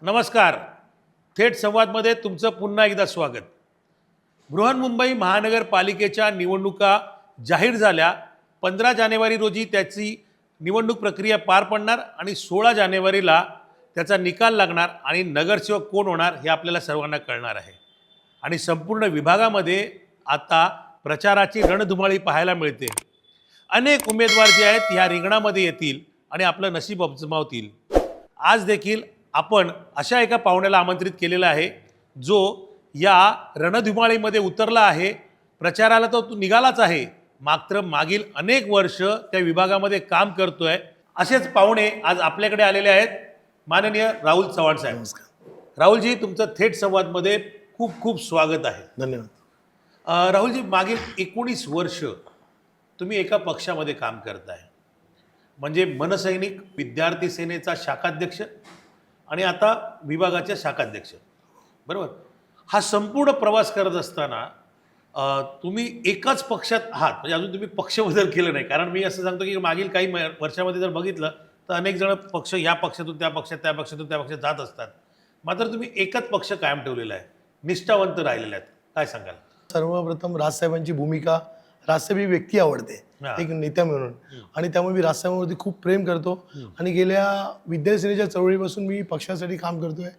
नमस्कार. थेट संवादमध्ये तुमचं पुन्हा एकदा स्वागत. बृहन्मुंबई महानगरपालिकेच्या निवडणुका जाहीर झाल्या. 15 जानेवारी रोजी त्याची निवडणूक प्रक्रिया पार पडणार आणि 16 जानेवारीला त्याचा निकाल लागणार आणि नगरसेवक कोण होणार हे आपल्याला सर्वांना कळणार आहे. आणि संपूर्ण विभागामध्ये आता प्रचाराची रणधुमाळी पाहायला मिळते. अनेक उमेदवार जे आहेत ह्या रिंगणामध्ये येतील आणि आपलं नशीब आजमावतील. आज देखील आपण अशा एका पाहुण्याला आमंत्रित केलेला आहे जो या रणधुमाळीमध्ये उतरला आहे. प्रचाराला तो निघालाच आहे, मात्र मागील अनेक वर्ष त्या विभागामध्ये काम करतोय. असेच पाहुणे आज आपल्याकडे आलेले आहेत. माननीय राहुल चव्हाण साहेब. राहुलजी, तुमचं थेट संवादमध्ये खूप खूप स्वागत आहे. धन्यवाद. राहुलजी, मागील 19 वर्ष तुम्ही एका पक्षामध्ये काम करताय, म्हणजे मनसैनिक विद्यार्थी सेनेचा शाखाध्यक्ष आणि आता विभागाचे शाखाध्यक्ष, बरोबर. हा संपूर्ण प्रवास करत असताना तुम्ही एकाच पक्षात आहात, म्हणजे अजून तुम्ही पक्षबदल केलं नाही. कारण मी असं सांगतो की मागील काही वर्षामध्ये जर बघितलं तर अनेक जण पक्ष या पक्षातून त्या पक्षात, त्या पक्षातून त्या पक्षात जात असतात. मात्र तुम्ही एकच पक्ष कायम ठेवलेला आहे, निष्ठावंत राहिलेले आहेत. काय सांगाल? सर्वप्रथम राजसाहेबांची भूमिका, राजसाहेब ही व्यक्ती आवडते एक नेत्या म्हणून, आणि त्यामुळे मी राजसाहेबांवरती खूप प्रेम करतो. आणि गेल्या विद्यार्थी सेनेच्या चळवळीपासून मी पक्षासाठी काम करतोय.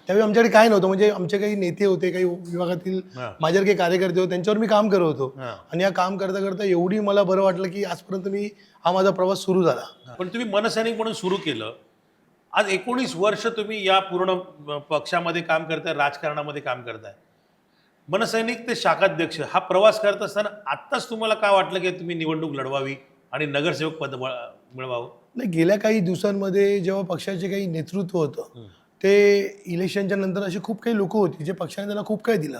त्यावेळी आमच्याकडे काय नव्हतं, म्हणजे आमचे काही नेते होते, काही विभागातील माझ्यावर काही कार्यकर्ते होते, त्यांच्यावर मी काम करत होतो. आणि या काम करता करता एवढी मला बरं वाटलं की आजपर्यंत हा माझा प्रवास सुरू झाला. पण तुम्ही मनसैनिक म्हणून सुरू केलं. आज 19 वर्ष तुम्ही या पूर्ण पक्षामध्ये काम करताय, राजकारणामध्ये काम करताय. मनसैनिक ते शाखाध्यक्ष हा प्रवास करत असताना आत्ताच तुम्हाला काय वाटलं की तुम्ही निवडणूक लढवावी आणि नगरसेवक पद मिळवावं? नाही, गेल्या काही दिवसांमध्ये जेव्हा पक्षाचे काही नेतृत्व होतं, ते इलेक्शनच्या नंतर अशी खूप काही लोक होती जे पक्षाने त्यांना खूप काही दिलं.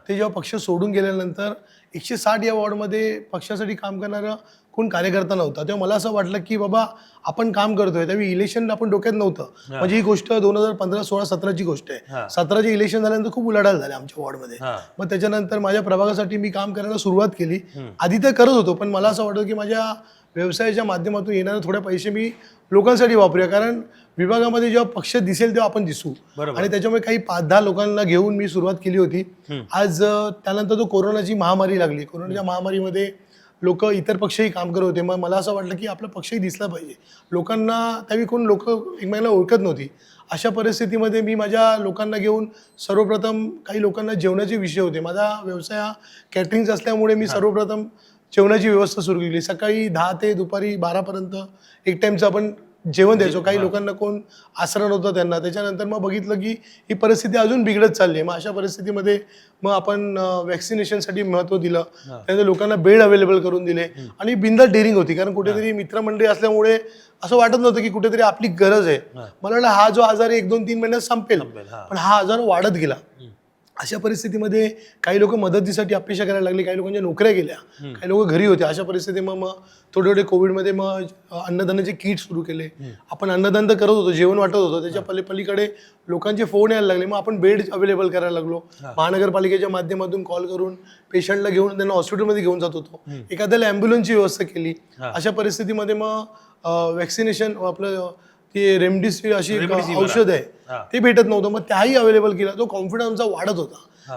ते जेव्हा पक्ष सोडून गेल्यानंतर 160 या वॉर्डमध्ये पक्षासाठी काम करणारा कोण कार्यकर्ता नव्हता. तेव्हा मला असं वाटलं की बाबा आपण काम करतोय. त्यावेळी इलेक्शन आपण डोक्यात नव्हतं. म्हणजे ही गोष्ट 2015, 16, 17ची गोष्ट आहे. 17चे इलेक्शन झाल्यानंतर खूप उलाढाल झाली आमच्या वॉर्डमध्ये. मग त्याच्यानंतर माझ्या प्रभागासाठी मी काम करायला सुरुवात केली. आधी तर करत होतो, पण मला असं वाटतं की माझ्या व्यवसायाच्या माध्यमातून येणारे थोडे पैसे मी लोकांसाठी वापरूया. कारण विभागामध्ये जेव्हा पक्ष दिसेल तेव्हा आपण दिसू. आणि त्याच्यामुळे काही 5-10 लोकांना घेऊन मी सुरुवात केली होती. आज त्यानंतर तो कोरोनाची महामारी लागली. कोरोनाच्या महामारीमध्ये लोक इतर पक्षही काम करत होते. मग मला असं वाटलं की आपला पक्षही दिसला पाहिजे. लोकांना त्यावेळी कोण लोक एकमेकांना ओळखत नव्हती. अशा परिस्थितीमध्ये मी माझ्या लोकांना घेऊन सर्वप्रथम काही लोकांना जेवणाचे विषय होते. माझा व्यवसाय हा कॅटरिंगचा असल्यामुळे मी सर्वप्रथम जेवणाची व्यवस्था सुरू केली. सकाळी 10 ते दुपारी 12पर्यंत एक टाईमचं आपण जेवण द्यायचो. काही लोकांना कोण आसरा नव्हता त्यांना. त्याच्यानंतर मग बघितलं की ही परिस्थिती अजून बिघडत चालली आहे. मग अशा परिस्थितीमध्ये मग आपण वॅक्सिनेशनसाठी महत्त्व दिलं. त्यानंतर लोकांना बेड अवेलेबल करून दिले आणि बिंदास डेअरिंग होती. कारण कुठेतरी मित्रमंडळी असल्यामुळे असं वाटत नव्हतं की कुठेतरी आपली गरज आहे. मला वाटलं हा जो आजार 1-2-3 महिन्यात संपेल, पण हा आजार वाढत गेला. अशा परिस्थितीमध्ये काही लोक मदतीसाठी अपेक्षा करायला लागली. काही लोकांच्या नोकऱ्या गेल्या, काही लोक घरी होते. अशा परिस्थितीमध्ये मग थोडे कोविडमध्ये मग अन्नदानाचे किट सुरू केले. आपण अन्नदान तर करत होतो, जेवण वाटत होतो. त्याच्या पलीकडे लोकांचे फोन यायला लागले. मग आपण बेड अवेलेबल करायला लागलो. महानगरपालिकेच्या माध्यमातून कॉल करून पेशंटला घेऊन त्यांना हॉस्पिटलमध्ये घेऊन जात होतो. एखाद्याला ॲम्ब्युलन्सची व्यवस्था केली. अशा परिस्थितीमध्ये मग वॅक्सिनेशन आपलं ते रेमडेसिवीर अशी औषध आहे ते भेटत नव्हतं. मग त्याही अवेलेबल केला. तो कॉन्फिडन्स आमचा वाढत होता.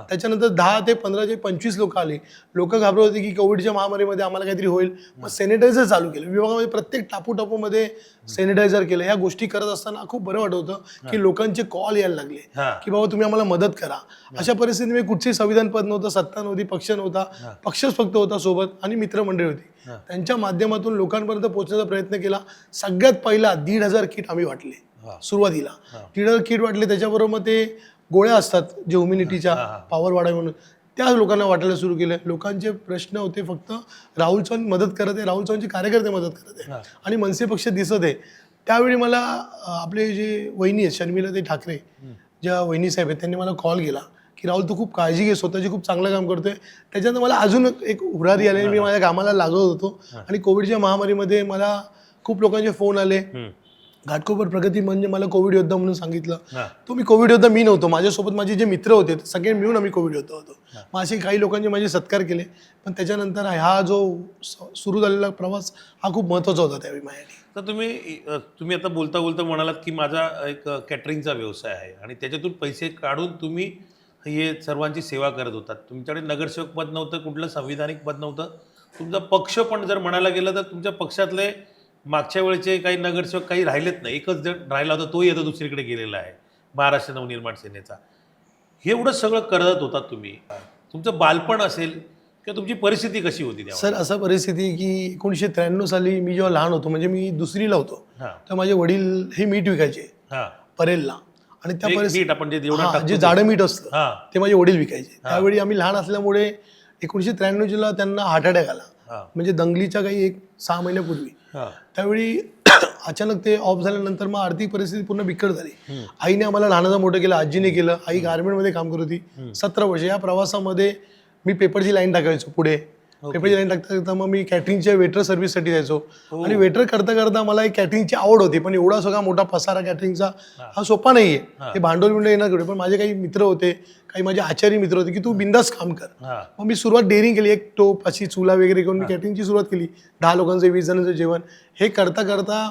त्याच्यानंतर 10 ते 15 ते 25 लोक आले. लोक घाबरत होते की कोविडच्या महामारीमध्ये आम्हाला काहीतरी होईल. मग सॅनिटायझर चालू केलं. विभागामध्ये प्रत्येक टापूमध्ये सॅनिटायझर केलं. ह्या गोष्टी करत असताना खूप बरं वाटत होतं की लोकांचे कॉल यायला लागले की बाबा तुम्ही आम्हाला मदत करा. अशा परिस्थितीमध्ये कुठचंही संविधान पद नव्हतं, सत्ता नव्हती, पक्ष नव्हता. पक्षच फक्त होता सोबत आणि मित्रमंडळी होती. त्यांच्या माध्यमातून लोकांपर्यंत पोहोचण्याचा प्रयत्न केला. सगळ्यात पहिला 1,500 किट आम्ही वाटले सुरुवातीला. 1,500 किट वाटले. त्याच्याबरोबर मग ते गोळ्या असतात जे ह्युमिनिटीच्या पॉवर वाढावी म्हणून, त्या लोकांना वाटायला सुरू केलं. लोकांचे प्रश्न होते फक्त राहुल चव्हाण मदत करत आहे, राहुल चव्हाणचे कार्यकर्ते मदत करत आहे आणि मनसे पक्ष दिसत आहे. त्यावेळी मला आपले जे वहिनी आहेत शर्मिला ते ठाकरे, ज्या वहिनी साहेब आहेत, त्यांनी मला कॉल केला की राहुल तू खूप काळजी घे, स्वतःची खूप चांगलं काम करतोय. त्याच्यानंतर मला अजून एक उरारी आली. मी माझ्या कामाला लागत होतो आणि कोविडच्या महामारीमध्ये मला खूप लोकांचे फोन आले घाटकोपर प्रगती म्हणजे मला कोविड योद्धा म्हणून सांगितलं. हां. तो मी कोविड योद्धा मी नव्हतो, माझ्यासोबत माझे जे मित्र होते ते सगळे मिळून आम्ही कोविड योद्धा होतो. मग असे काही लोकांचे माझे सत्कार केले. पण त्याच्यानंतर हा जो सुरू झालेला प्रवास हा खूप महत्त्वाचा होता त्यावेळी माझ्यासाठी. तर तुम्ही आता बोलता बोलता म्हणालात की माझा एक कॅटरिंगचा व्यवसाय आहे आणि त्याच्यातून पैसे काढून तुम्ही हे सर्वांची सेवा करत होतात. तुमच्याकडे नगरसेवक पद नव्हतं, कुठलं संविधानिक पद नव्हतं. तुमचा पक्ष पण जर म्हणायला गेलं तर तुमच्या पक्षातले मागच्या वेळेचे काही नगरसेवक काही राहिलेत नाही, एकच जण राहिला होता, तोही आता दुसरीकडे गेलेला आहे, महाराष्ट्र नवनिर्माण सेनेचा. हे एवढं सगळं करत होतात तुम्ही. तुमचं बालपण असेल किंवा तुमची परिस्थिती कशी होती तेव्हा? सर असं परिस्थिती की 1993 साली मी जेव्हा लहान होतो, म्हणजे मी दुसरीला होतो, हां. तर माझे वडील हे मीठ विकायचे हां. परेलला. आणि त्या मीठ आपण जे एवढं हां, टाकतो जे जाडं मीठ असतं हां. ते माझे वडील विकायचे. त्यावेळी आम्ही लहान असल्यामुळे 1993 त्यांना हार्ट अटॅक आला. हां. म्हणजे दंगलीच्या काही 6 महिन्यापूर्वी. हां. त्यावेळी अचानक ते ऑफ झाल्यानंतर मग आर्थिक परिस्थिती पूर्ण बिकट झाली. आईने आम्हाला लहानाचं मोठं केलं, आजीने केलं. आई गारमेंटमध्ये काम करत होती 17 वर्ष. या प्रवासामध्ये मी पेपरची लाईन टाकायचो पुढे. पेपरची लाईन टाकता करता मग मी कॅटरिंगच्या वेटर सर्व्हिससाठी जायचो. आणि वेटर करता करता मला एक कॅटरिंगची आवड होती. पण एवढा सगळा मोठा पसारा कॅटरिंगचा हा सोपा नाहीये. ते भांडवल बिंडवल येणार कुठे. पण माझे काही मित्र होते, काही माझे आचारी मित्र होते की तू बिंदास काम कर. हां. मग मी सुरुवात डेअरिंग केली. एक टोप अशी चुला वगैरे करून मी कॅटरिंगची सुरुवात केली. 10 लोकांचं 20 जणांचं जेवण हे करता करता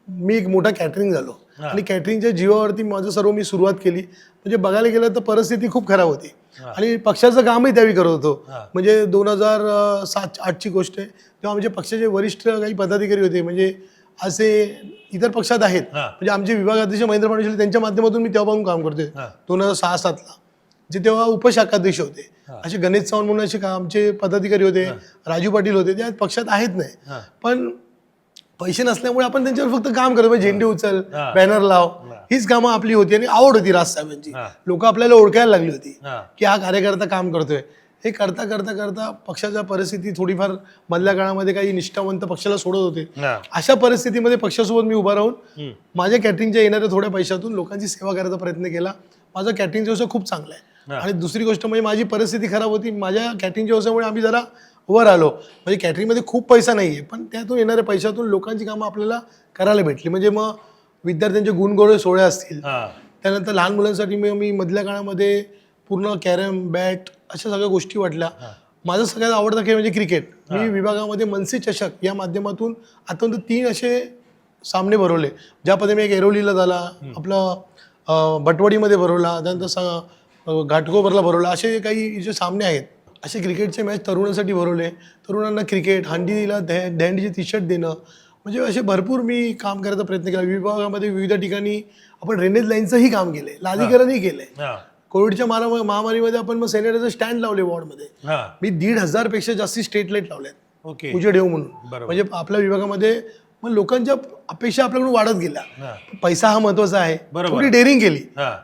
मी एक मोठा कॅटरिंग झालो. आणि कॅटरिंगच्या जीवावरती माझं सर्व मी सुरुवात केली. म्हणजे बघायला गेलं तर परिस्थिती खूप खराब होती. आणि पक्षाचं कामही त्यावेळी करत होतो. म्हणजे 2007-08ची गोष्ट आहे. तेव्हा आमच्या पक्षाचे वरिष्ठ काही पदाधिकारी होते, म्हणजे असे इतर पक्षात आहेत. म्हणजे आमचे विभागाध्यक्ष महेंद्र पांडुशेट्टी त्यांच्या माध्यमातून मी तेव्हापासून काम करतोय. 2006-07ला जे तेव्हा उपशाखाध्यक्ष होते. असे गणेश चव्हाण म्हणून असे आमचे पदाधिकारी होते, राजू पाटील होते, त्या पक्षात आहेत नाही. पण पैसे नसल्यामुळे आपण त्यांच्यावर फक्त काम करतो. झेंडे उचल, बॅनर लाव, हीच कामं आपली होती. आणि आवड होती राजसाहेबांची. लोक आपल्याला ओळखायला लागली होती की हा कार्यकर्ता काम करतोय. हे करता करता करता पक्षाच्या परिस्थिती थोडीफार मधल्या काळामध्ये काही निष्ठावंत पक्षाला सोडत होते. अशा परिस्थितीमध्ये पक्षासोबत मी उभा राहून माझ्या कॅटरिंगच्या येणाऱ्या थोड्या पैशातून लोकांची सेवा करायचा प्रयत्न केला. माझा कॅटरिंगचा व्यवसाय खूप चांगला आहे. आणि दुसरी गोष्ट म्हणजे माझी परिस्थिती खराब होती. माझ्या कॅटरिंगच्या व्यवसायामुळे आम्ही जरा वर आलो. म्हणजे कॅटरिंगमध्ये खूप पैसा नाही आहे, पण त्यातून येणाऱ्या पैशातून लोकांची कामं आपल्याला करायला भेटली. म्हणजे मग विद्यार्थ्यांचे गुणगौरव सोहळे असतील, त्यानंतर लहान मुलांसाठी मी मधल्या काळामध्ये पूर्ण कॅरम, बॅट अशा सगळ्या गोष्टी वाटल्या. माझा सगळ्यात आवडता खेळ म्हणजे क्रिकेट. मी विभागामध्ये मनसे चषक या माध्यमातून आतापर्यंत 3 असे सामने भरवले. ज्या पद्धतीने एक एरोलीला झाला, आपलं बटवाडीमध्ये भरवला, त्यानंतर घाटकोपरला भरवला. असे काही जे सामने आहेत, असे क्रिकेटचे मॅच तरुणांसाठी भरवले. तरुणांना क्रिकेट, हंडीला दँडीचे टी शर्ट देणं, म्हणजे असे भरपूर मी काम करायचा प्रयत्न केला. विभागामध्ये विविध ठिकाणी आपण ड्रेनेज लाईनचंही काम केलंय, लादीकरणही केलंय. कोविडच्या महामारीमध्ये आपण मग सॅनिटायझर स्टँड लावले वॉर्डमध्ये. मी 1,500 पेक्षा जास्ती स्ट्रीट लाईट लावल्यात पूजे ठेव म्हणून. म्हणजे आपल्या विभागामध्ये मग लोकांच्या अपेक्षा आपल्याकडून वाढत गेल्या. पैसा हा महत्वाचा आहे. थोडी डेअरिंग केली.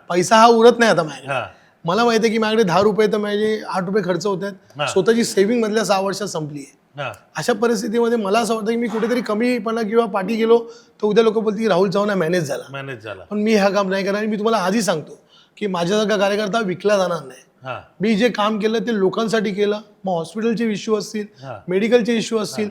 पैसा हा उरत नाही आता माझ्या. मला माहिती आहे की माझ्याकडे 10 रुपये तर माझे 8 रुपये खर्च होत आहेत. स्वतःची सेव्हिंग मधल्या 6 वर्षात संपली आहे. अशा परिस्थितीमध्ये मला असं वाटतं की मी कुठेतरी कमीपणा किंवा पाठी गेलो तर उद्या लोक बोलतील की राहुल चव्हाण मॅनेज झाला. पण मी हा काम नाही करणार. आणि मी तुम्हाला आधी सांगतो की माझ्यासारखा कार्यकर्ता विकला जाणार नाही. मी जे काम केलं ते लोकांसाठी केलं. मग हॉस्पिटलचे इश्यू असतील, मेडिकलचे इश्यू असतील.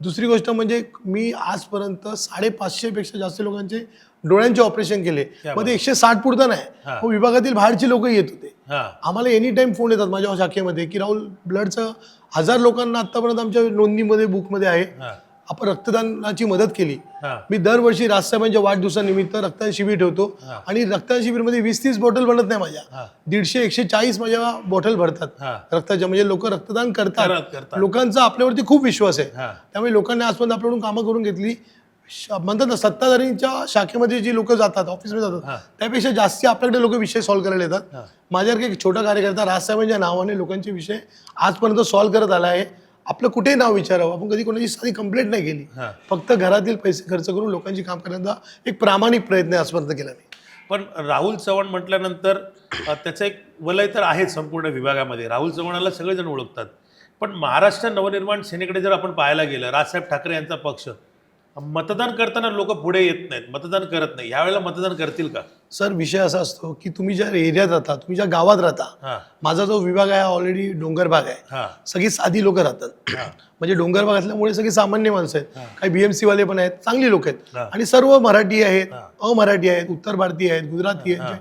दुसरी गोष्ट म्हणजे मी आजपर्यंत 550 पेक्षा जास्त लोकांचे डोळ्यांचे ऑपरेशन केले. मग ते 160 पुरतं नाही. मग विभागातील बाहेरची लोक येत होते. आम्हाला एनी टाइम फोन येतात माझ्या शाखेमध्ये की राहुल ब्लडचं 1000 लोकांना आतापर्यंत आमच्या नोंदणीमध्ये बुकमध्ये आहे. आपण रक्तदानाची मदत केली. मी दरवर्षी राजसाहेबांच्या वाढदिवसानिमित्त रक्तदान शिबिर ठेवतो. आणि रक्तदान शिबिरमध्ये 20-30 बॉटल बनत नाही माझ्या. 150-140 माझ्या बॉटल भरतात रक्ताच्या. म्हणजे लोक रक्तदान करतात. लोकांचा आपल्यावरती खूप विश्वास आहे. त्यामुळे लोकांनी आजपर्यंत आपल्याकडून कामं करून घेतली. म्हणतात ना, सत्ताधारींच्या शाखेमध्ये जी लोक जातात, ऑफिसमध्ये जातात, त्यापेक्षा जास्ती आपल्याकडे लोक विषय सॉल्व्ह करायला येतात. माझ्यासारखा एक छोटा कार्यकर्ता राजसाहेबांच्या नावाने लोकांचे विषय आजपर्यंत सॉल्व्ह करत आला आहे. आपलं कुठेही नाव विचारावं. आपण कधी कोणाची साधी कंप्लेंट नाही केली. फक्त घरातील पैसे खर्च करून लोकांची काम करण्याचा एक प्रामाणिक प्रयत्न आजपर्यंत केला मी. पण राहुल चव्हाण म्हटल्यानंतर त्याचं एक वलय तर आहे संपूर्ण विभागामध्ये. राहुल चव्हाणाला सगळेजण ओळखतात. पण महाराष्ट्र नवनिर्माण सेनेकडे जर आपण पाहायला गेलं, राजसाहेब ठाकरे यांचा पक्ष मतदान करताना लोक पुढे येत नाहीत, मतदान करत नाही, यावेळेला मतदान करतील का? सर विषय असा असतो की तुम्ही ज्या एरियात राहता, तुम्ही ज्या गावात राहता, हा माझा जो विभाग आहे ऑलरेडी डोंगर भाग आहे, हा सगळी साधी लोक राहतात. हा म्हणजे डोंगर भाग असल्यामुळे सगळी सामान्य माणसं आहेत, काही बीएमसी वाले पण आहेत, चांगली लोक आहेत, हा. आणि सर्व मराठी आहेत, हा. अमराठी आहेत, उत्तर भारतीय आहेत, गुजराती आहेत.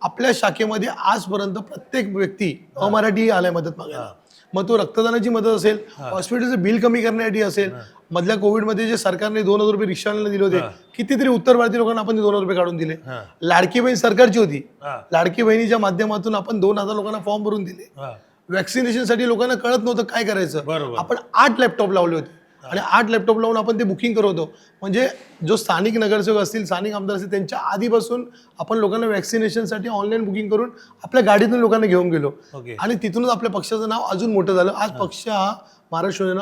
आपल्या शाखेमध्ये आजपर्यंत प्रत्येक व्यक्ती अमराठी आलाय मदत मागायला. मग तो रक्तदानाची मदत असेल, हॉस्पिटलचं बिल कमी करण्यासाठी असेल, मधल्या कोविडमध्ये जे सरकारने 2,000 रुपये रिक्षाला दिले होते, कितीतरी उत्तर भारतीय लोकांना आपण 2,000 रुपये काढून दिले. हा. लाडकी बहीण सरकारची होती, हा. लाडकी बहिणीच्या माध्यमातून आपण 2,000 लोकांना फॉर्म भरून दिले. हा. वॅक्सिनेशनसाठी लोकांना कळत नव्हतं काय करायचं, बरोबर. आपण 8 लॅपटॉप लावले होते आणि 8 लॅपटॉप लावून आपण ते बुकिंग करत होतो. म्हणजे जो स्थानिक नगरसेवक असतील, स्थानिक आमदार असतील, त्यांच्या आधीपासून आपण लोकांना वॅक्सिनेशनसाठी ऑनलाईन बुकिंग करून आपल्या गाडीतून लोकांना घेऊन गेलो. ओके. आणि तिथूनच आपल्या पक्षाचं नाव अजून मोठं झालं. आज पक्ष हा महाराष्ट्र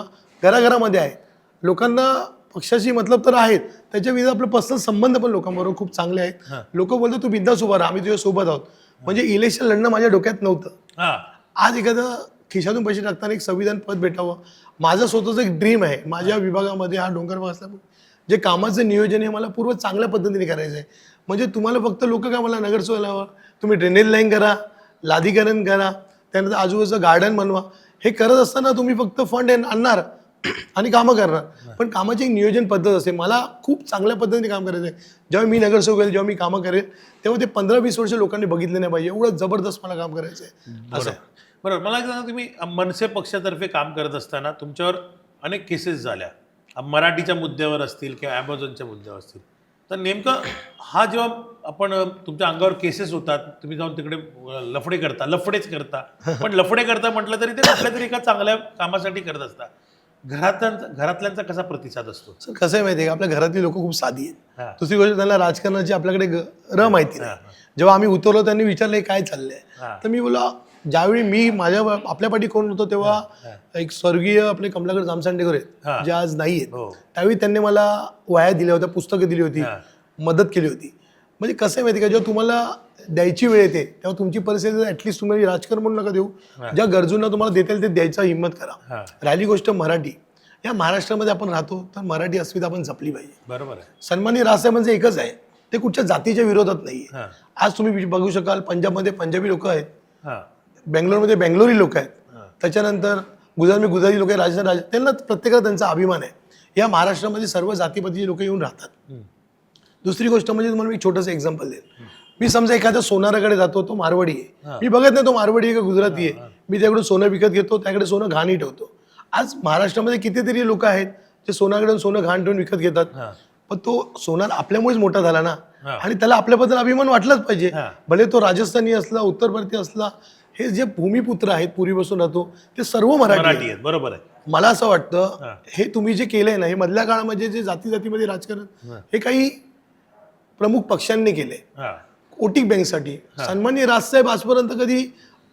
घराघरामध्ये आहे. लोकांना पक्षाशी मतलब तर आहेत, त्याच्या विरुद्ध आपले पर्सनल संबंध पण लोकांबरोबर खूप चांगले आहेत. लोक बोलतात तू बिंदास उभा राहा, आम्ही तुझ्या सोबत आहोत. म्हणजे इलेक्शन लढणं माझ्या डोक्यात नव्हतं. हा. आज एखादं खिशातून पैसे टाकताना एक संविधान पद भेटावं, माझं स्वतःचं एक ड्रीम आहे. माझ्या विभागामध्ये हा डोंगर भाग असल्यामुळे जे कामाचं नियोजन आहे मला पूर्व चांगल्या पद्धतीने करायचं आहे. म्हणजे तुम्हाला फक्त लोक काय मला नगरसेवकावर तुम्ही ड्रेनेज लाईन करा, लादीकरण करा, त्यानंतर आजूबाजूचं गार्डन बनवा, हे करत असताना तुम्ही फक्त फंड आणणार आणि कामं करणार. पण कामाची एक नियोजन पद्धत असते. मला खूप चांगल्या पद्धतीने काम करायचं आहे. जेव्हा मी नगरसेवक होईल, जेव्हा मी कामं करेल, तेव्हा ते 15-20 वर्ष लोकांनी बघितले नाही पाहिजे. एवढं जबरदस्त मला काम करायचं आहे. असं आहे. बरोबर. मला एक सांगा, तुम्ही मनसे पक्षातर्फे काम करत असताना तुमच्यावर अनेक केसेस झाल्या, मराठीच्या मुद्द्यावर असतील किंवा ॲमेझॉनच्या मुद्द्यावर असतील, तर नेमकं हा जेव्हा आपण तुमच्या अंगावर केसेस होतात, तुम्ही जाऊन तिकडे लफडेच करता, पण लफडे करता म्हटलं तरी ते कुठल्या तरी एका चांगल्या कामासाठी करत असता. घरातल्यांचा कसा प्रतिसाद असतो? सर कसं आहे माहिती आहे का, आपल्या घरातली लोक खूप साधी हा. आहेत. दुसरी गोष्ट, त्यांना राजकारणाची आपल्याकडे माहिती नाही. जेव्हा आम्ही उतरलो त्यांनी विचारले काय चाललंय, तर मी बोला ज्यावेळी मी आपल्या पाठी कोण होतो तेव्हा एक स्वर्गीय आपले कमलाकर जामसांडेकर आहेत, जे आज नाही आहेत. त्यावेळी त्यांनी मला वह्या दिल्या होत्या, पुस्तकं दिली होती, मदत केली होती. म्हणजे कसं आहे माहिती का, जेव्हा तुम्हाला द्यायची वेळ येते तेव्हा तुमची परिस्थिती ऍटलीस्ट तुम्ही राजकारण म्हणून नका देऊ, ज्या गरजूंना तुम्हाला देता येईल ते द्यायचा हिंमत करा. राहिली गोष्ट मराठी, या महाराष्ट्रामध्ये आपण राहतो तर मराठी अस्मिता आपण जपली पाहिजे. बरोबर आहे. सन्माननीय राजसाहेब म्हणजे एकच आहे, ते कुठच्या जातीच्या विरोधात नाहीये. आज तुम्ही बघू शकाल पंजाबमध्ये पंजाबी लोक आहेत, बेंगलोरमध्ये बेंगलोरी लोक आहेत, त्याच्यानंतर गुजरातमध्ये गुजराती लोक आहेत, राजस्थान त्यांना प्रत्येकाला त्यांचा अभिमान आहे. या महाराष्ट्रामध्ये सर्व जातीपतीचे लोक येऊन राहतात. दुसरी गोष्ट म्हणजे तुम्हाला मी एक छोटंसं एक्झाम्पल देईल. मी समजा एखाद्या सोनाराकडे जातो, तो मारवाडी आहे, मी बघत नाही तो मारवाडी आहे का गुजराती आहे, मी त्याकडून सोनं विकत घेतो, त्याकडे सोनं घाणी ठेवतो. आज महाराष्ट्रामध्ये कितीतरी लोक आहेत जे सोनाकडे सोनं घाण ठेवून विकत घेतात, पण तो सोना आपल्यामुळेच मोठा झाला ना, आणि त्याला आपल्याबद्दल अभिमान वाटलाच पाहिजे. भले तो राजस्थानी असला, उत्तर भारतीय असला, हे जे भूमिपुत्र आहेत पूर्वीपासून राहतो ते सर्व मराठी आहेत. बरोबर आहे. मला असं वाटतं हे तुम्ही जे केलंय ना, हे मधल्या काळामध्ये जे जातीमध्ये राजकारण हे काही प्रमुख पक्षांनी केले. वोटिंग बँकसाठी सन्माननीय राजसाहेब आजपर्यंत कधी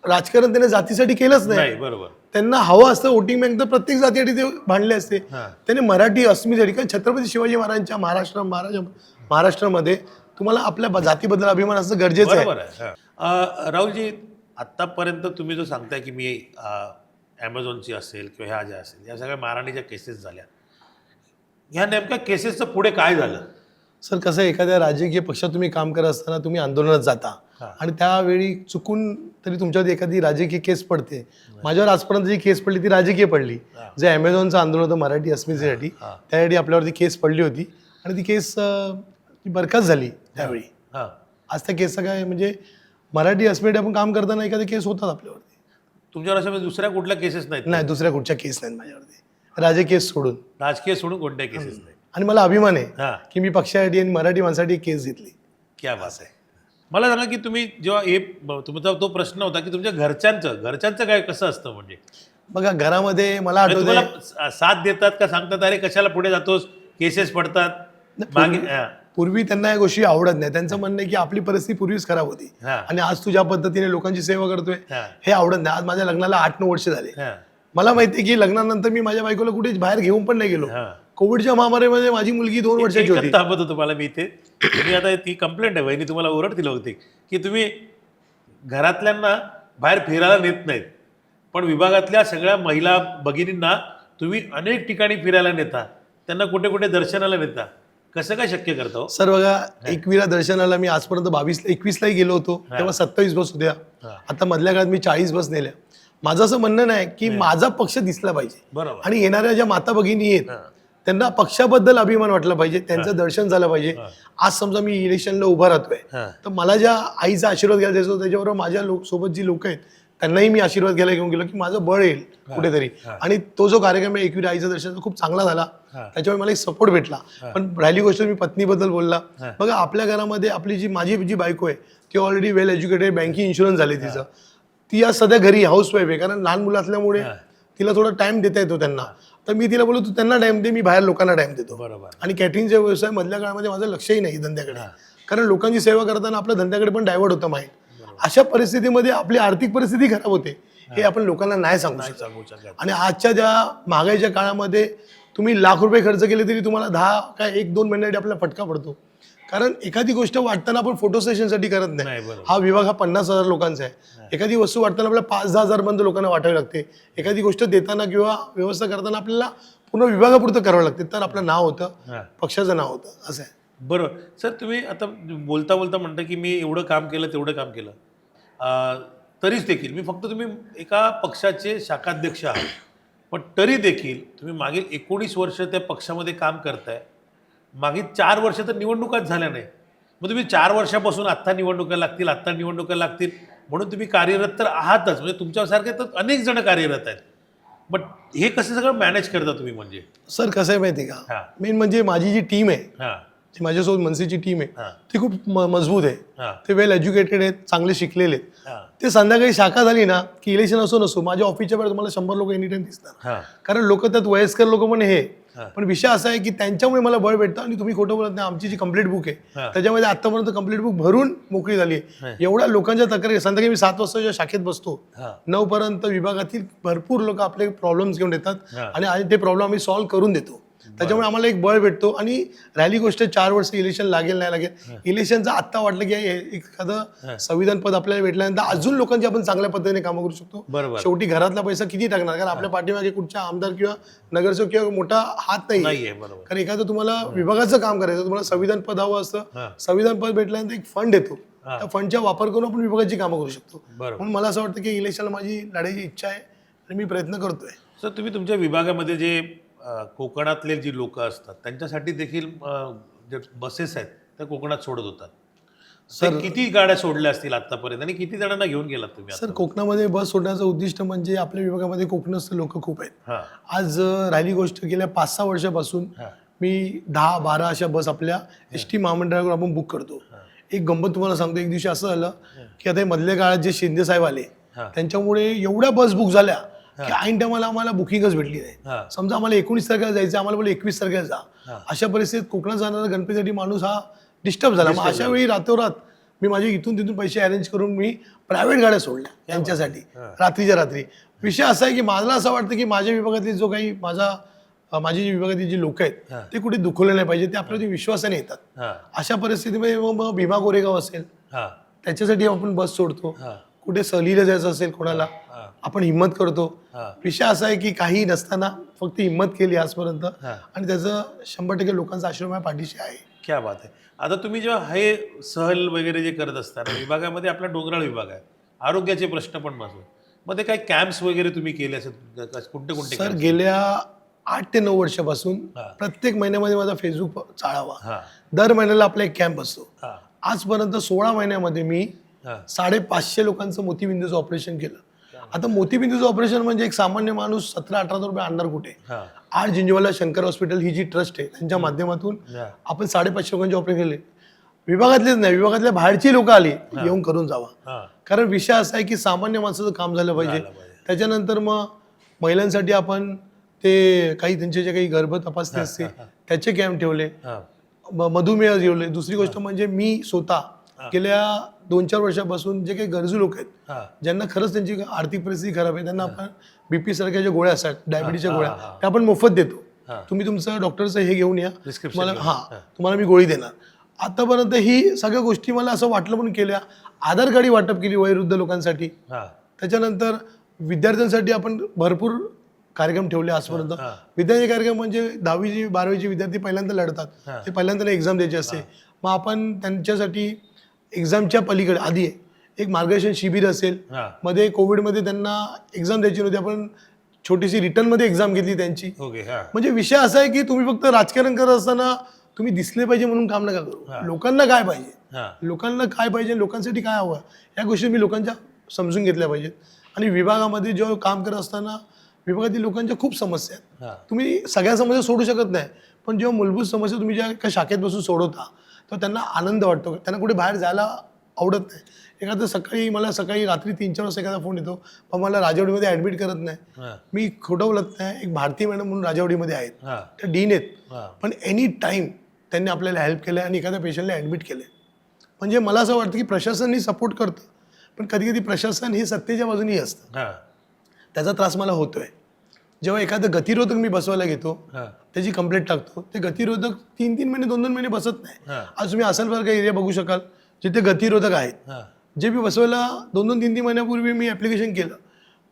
राजकारण त्याने जातीसाठी केलंच नाही. बरोबर. त्यांना हवं असतं वोटिंग बँक तर प्रत्येक जातीसाठी ते भांडले असते. त्याने मराठी अस्मितेसाठी, कारण छत्रपती शिवाजी महाराजांच्या महाराष्ट्रामध्ये तुम्हाला आपल्या जातीबद्दल अभिमान असणं गरजेचं आहे. राहुलजी, आत्तापर्यंत तुम्ही जो सांगताय की मी ॲमेझॉनची असेल किंवा ह्या ज्या असेल, या सगळ्या मारहाणीच्या केसेस झाल्या, ह्या नेमक्या केसेसचं पुढे काय झालं? सर कसं आहे, एखाद्या राजकीय पक्षात तुम्ही काम करत असताना तुम्ही आंदोलनात जाता आणि त्यावेळी चुकून तरी तुमच्यावर एखादी राजकीय केस पडते. माझ्यावर आजपर्यंत जी केस पडली ती राजकीय पडली. जे ॲमेझॉनचं आंदोलन होतं मराठी अस्मितेसाठी, त्यासाठी आपल्यावरती केस पडली होती आणि ती केस बरखास्त झाली त्यावेळी. आज त्या केसचं काय म्हणजे मराठी अस्मितेसाठी आपण काम करताना एखादा केस होतात आपल्यावरती. तुमच्यावर अशा दुसऱ्या कुठल्या केसेस नाहीत? नाही, दुसऱ्या कुठच्या केस नाहीत माझ्यावरती, राजकीय सोडून. राजकीय सोडून कोणत्याही केसेस नाही. आणि मला अभिमान आहे की मी पक्षासाठी आणि मराठी माणसासाठी केस घेतली. क्या बात आहे. मला सांगा की तुम्ही जेव्हा हे तुमचा तो प्रश्न होता की तुमच्या घरच्यांचं काय कसं असतं? म्हणजे बघा घरामध्ये मला आठवतं, तुम्हाला साथ देतात का सांगतात अरे कशाला पुढे जातोस, केसेस पडतात मागे? पूर्वी त्यांना या गोष्टी आवडत नाही. त्यांचं म्हणणं आहे की आपली परिस्थिती पूर्वीच खराब होती आणि आज तू ज्या पद्धतीने लोकांची सेवा करतोय हे आवडत नाही. आज माझ्या लग्नाला 8-9 वर्ष झाले. मला माहिती आहे की लग्नानंतर मी माझ्या बायकोला कुठे बाहेर घेऊन पण नाही गेलो. कोविडच्या महामारीमध्ये माझी मुलगी 2 वर्षाची होती. थांबत होतो मला मी इथे. तुम्ही आता ती कंप्लेंट आहे, वहिनी तुम्हाला ओरडतील होती की तुम्ही घरातल्यांना बाहेर फिरायला नेत नाहीत, पण विभागातल्या सगळ्या महिला भगिनींना तुम्ही अनेक ठिकाणी फिरायला नेता. त्यांना कुठे कुठे दर्शनाला नेता, कसं काय शक्य करतो? सर बघा, 21ला दर्शनाला मी आजपर्यंत 21लाही गेलो होतो, तेव्हा 27 बस होत्या. आता मधल्या काळात मी 40 बस नेल्या. माझं असं म्हणणं नाही की माझा पक्ष दिसला पाहिजे, बरोबर. आणि येणाऱ्या ज्या माता भगिनी आहेत त्यांना पक्षाबद्दल अभिमान वाटला पाहिजे, त्यांचं दर्शन झालं पाहिजे. आज समजा मी इलेक्शनला उभा राहतोय, तर मला ज्या आईचा आशीर्वाद घ्यायचा असतो, त्याच्याबरोबर माझ्या सोबत जी लोक आहेत त्यांनाही मी आशीर्वाद घ्यायला घेऊन गेलो की माझं बळ येईल कुठेतरी. आणि तो जो कार्यक्रम आहे 21 आईचं दर्शन खूप चांगला झाला, त्याच्यामुळे मला एक सपोर्ट भेटला. पण राहिली गोष्ट मी पत्नीबद्दल बोलला. बघा, आपल्या घरामध्ये आपली माझी जी बायको आहे ती ऑलरेडी वेल एज्युकेटेड, बँकिंग इन्शुरन्स झाले तिचं. ती आज सध्या घरी हाऊसवाईफ आहे, कारण लहान मुलं असल्यामुळे तिला थोडा टाइम देता येतो त्यांना. तर मी तिला बोललो, तू त्यांना टाइम दे, मी बाहेर लोकांना टाइम देतो. बरोबर. आणि कॅटरिंगच्या व्यवसाय मधल्या काळामध्ये माझं लक्षही नाही धंद्याकडे, कारण लोकांची सेवा करताना आपल्या धंद्याकडे पण डायव्हर्ट होतं माहीत. अशा परिस्थितीमध्ये आपली आर्थिक परिस्थिती खराब होते, हे आपण लोकांना नाही सांगू शकत. आणि आजच्या ज्या महागाईच्या काळामध्ये तुम्ही लाख रुपये खर्च केले तरी तुम्हाला 10 काय 1-2 महिन्यासाठी आपल्याला फटका पडतो. कारण एखादी गोष्ट वाटताना आपण फोटो सेशनसाठी करत नाही. हा विभाग हा 50,000 लोकांचा आहे. एखादी वस्तू वाटताना आपल्याला 5-10 हजार पर्यंत लोकांना वाटावी लागते. एखादी गोष्ट देताना किंवा व्यवस्था करताना आपल्याला पूर्ण विभागापुरतं करावं लागते, तर आपलं नाव होतं, पक्षाचं नाव होतं, असं आहे. बरोबर. सर, तुम्ही आता बोलता बोलता म्हणता की मी एवढं काम केलं तेवढं काम केलं, तरीच देखील मी फक्त, तुम्ही एका पक्षाचे शाखाध्यक्ष आहात, पण तरी देखील तुम्ही मागील 19 वर्ष त्या पक्षामध्ये काम करताय. मागील 4 वर्ष तर निवडणुकाच झाल्या नाही. मग तुम्ही 4 वर्षापासून आत्ता निवडणुका लागतील म्हणून तुम्ही कार्यरत तर आहातच, म्हणजे तुमच्यासारखे तर अनेक जण कार्यरत आहेत. बट हे कसं सगळं मॅनेज करता तुम्ही? म्हणजे सर कसं आहे माहिती आहे का, मेन म्हणजे माझी जी टीम आहे, जी माझ्यासोबत मनसेची टीम आहे, ती खूप मजबूत आहे. ते वेल एज्युकेटेड आहेत, चांगले शिकलेले आहेत. ते संध्याकाळी शाखा झाली ना की इलेक्शन असो नसो, माझ्या ऑफिसच्या बाहेर तुम्हाला 100 लोक एनी टाइम दिसतात. कारण लोक त्यात वयस्कर लोक पण हे, पण विषय असा आहे की त्यांच्यामुळे मला बळ भेटतं. आणि तुम्ही खोटं बोलत नाही, आमची जी कंप्लीट बुक आहे त्याच्यामध्ये आतापर्यंत कंप्लीट बुक भरून मोकळी झाली आहे. एवढ्या लोकांच्या तक्रारी, संध्याकाळी मी 7 वाजता शाखेत बसतो, 9 पर्यंत विभागातील भरपूर लोक आपले प्रॉब्लेम्स घेऊन येतात आणि ते प्रॉब्लेम आम्ही सॉल्व्ह करून देतो. त्याच्यामुळे आम्हाला एक बळ भेटतो. आणि राहिली गोष्ट 4 वर्ष इलेक्शन लागेल नाही लागेल, इलेक्शनचं आत्ता वाटलं की एखादं संविधान पद आपल्याला भेटल्यानंतर अजून लोकांची आपण चांगल्या पद्धतीने कामं करू शकतो. शेवटी घरातला पैसा किती टाकणार, कारण आपल्या पाठीमागे कुठच्या आमदार किंवा नगरसेवक किंवा मोठा हात नाही. कारण एखादं तुम्हाला विभागाचं काम करायचं, तुम्हाला संविधान पद हवं असतं, संविधान पद भेटल्यानंतर एक फंड येतो, त्या फंडचा वापर करून आपण विभागाची कामं करू शकतो. म्हणून मला असं वाटतं की इलेक्शनला माझी लढायची इच्छा आहे आणि मी प्रयत्न करतोय. सर, तुम्ही तुमच्या विभागामध्ये जे कोकणातले जी लोक असतात त्यांच्यासाठी देखील जे बसेस आहेत त्या कोकणात सोडत होतात. सर, किती गाड्या सोडल्या असतील आतापर्यंत आणि किती जणांना घेऊन गेलात तुम्ही? सर, कोकणामध्ये बस सोडण्याचं उद्दिष्ट म्हणजे आपल्या विभागामध्ये कोकणस्थ लोक खूप आहेत. आज राहिली गोष्ट गेल्या 5-6 वर्षापासून मी 10-12 अशा बस आपल्या एसटी महामंडळाकडून आपण बुक करतो. एक गंमत तुम्हाला सांगतो, एक दिवशी असं झालं की आता मधल्या काळात जे शिंदे साहेब आले त्यांच्यामुळे एवढ्या बस बुक झाल्या की ऐन टायमाला आम्हाला बुकिंगच भेटली नाही. समजा आम्हाला 19 तारखेला जायचं, आम्हाला बोलले 21 तारखेला जा. अशा परिस्थितीत कोकणात जाणारा गणपतीसाठी माणूस हा डिस्टर्ब झाला. मग अशा वेळी रातोरात मी माझे इथून तिथून पैसे अरेंज करून मी प्रायव्हेट गाड्या सोडल्या त्यांच्यासाठी रात्रीच्या रात्री. विषय असा आहे की मला असं वाटतं की माझ्या विभागातले जो काही माझी जी विभागातील जी लोक आहेत ते कुठे दुखवले नाही पाहिजे, ते आपल्या विश्वासाने येतात. अशा परिस्थितीमध्ये मग भीमा कोरेगाव असेल त्याच्यासाठी आपण बस सोडतो. कुठे सहलीला जायचं असेल कोणाला आपण हिंमत करतो. विषय असा आहे की काही नसताना फक्त हिंमत केली आजपर्यंत आणि त्याचं 100% लोकांचा आशीर्वाद माझ्या पाठीशी आहे. क्या बात आहे. आता तुम्ही जेव्हा हे सहल वगैरे जे करत असताना विभागामध्ये आपला डोंगराळ विभाग आहे, आरोग्याचे प्रश्न पण महत्त्व, मग ते काही कॅम्प्स वगैरे तुम्ही केले असेल कोणते? सर, गेल्या 8 ते 9 वर्षापासून प्रत्येक महिन्यामध्ये माझा फेसबुक चाळावा, दर महिन्याला आपला एक कॅम्प असतो. आजपर्यंत 16 महिन्यामध्ये मी 550 लोकांचं मोतीबिंदूचं ऑपरेशन केलं. आता मोतीबिंदूचं ऑपरेशन म्हणजे एक सामान्य माणूस 17-18 रुपये आणणार कुठे? 8 जिंजवाला शंकर हॉस्पिटल ही जी ट्रस्ट आहे त्यांच्या माध्यमातून आपण 550 लोकांचे ऑपरेशन केले. विभागातलेच नाही, विभागातल्या बाहेरची लोक आली येऊन करून जावा. कारण विषय असा आहे की सामान्य माणसाचं काम झालं पाहिजे. त्याच्यानंतर मग महिलांसाठी आपण ते काही त्यांचे जे काही गर्भ तपासणी असते त्याचे कॅम्प ठेवले, मधुमेह ठेवले. दुसरी गोष्ट म्हणजे मी स्वतः गेल्या 2-4 वर्षापासून जे काही गरजू लोक आहेत ज्यांना खरंच त्यांची आर्थिक परिस्थिती खराब आहे त्यांना आपण BP सारख्या ज्या गोळ्या असतात, डायबिटीसच्या गोळ्या, त्या आपण मोफत देतो. तुम्ही तुमचं डॉक्टरचं हे घेऊन या, तुम्हाला मी गोळी देणार. आतापर्यंत ही सगळ्या गोष्टी मला असं वाटलं पण केल्या. आधार कार्ड वाटप केली वयोवृद्ध लोकांसाठी. त्याच्यानंतर विद्यार्थ्यांसाठी आपण भरपूर कार्यक्रम ठेवले आजपर्यंत. विद्यार्थी कार्यक्रम म्हणजे 10वी 12वीचे विद्यार्थी पहिल्यांदा लढतात, ते पहिल्यांदा एक्झाम द्यायची असते. मग आपण त्यांच्यासाठी एक्झामच्या पलीकडे आधी एक मार्गदर्शन शिबिर असेल. मध्ये कोविडमध्ये त्यांना एक्झाम द्यायची नव्हती, आपण छोटीशी रिटर्नमध्ये एक्झाम घेतली त्यांची. म्हणजे विषय असा आहे की तुम्ही फक्त राजकारण करत असताना तुम्ही दिसले पाहिजे म्हणून काम नका करू. लोकांना काय पाहिजे, लोकांना काय पाहिजे, लोकांसाठी काय हवं, या गोष्टी मी लोकांच्या समजून घेतल्या पाहिजेत. आणि विभागामध्ये जेव्हा काम करत असताना विभागातील लोकांच्या खूप समस्या आहेत. तुम्ही सगळ्या समस्या सोडू शकत नाही, पण जेव्हा मूलभूत समस्या तुम्ही ज्या एका शाखेत बसून सोडवता तेव्हा त्यांना आनंद वाटतो. त्यांना कुठे बाहेर जायला आवडत नाही. मला सकाळी रात्री 3-4 वाजता एखादा फोन येतो, पण मला राजवाडीमध्ये ॲडमिट करत नाही. मी खोटं बोलत नाही, एक भारती मॅडम म्हणून राजवाडीमध्ये आहेत, त्या डीन आहेत, पण एनी टाईम त्यांनी आपल्याला हेल्प केलं आणि एखाद्या पेशंटला ॲडमिट केलं. म्हणजे मला असं वाटतं की प्रशासनही सपोर्ट करतं, पण कधी कधी प्रशासन हे सत्तेच्या बाजूनेही असतं. त्याचा त्रास मला होतोय. जेव्हा एखादं गतिरोधक मी बसवायला घेतो, त्याची कंप्लेंट टाकतो, ते गतिरोधक 3-3 महिने 2-2 महिने बसत नाही. आज तुम्ही असालसारखा एरिया बघू शकाल जिथे गतिरोधक आहेत, जे मी बसवायला 2-2, 3-3 महिन्यापूर्वी मी ॲप्लिकेशन केलं,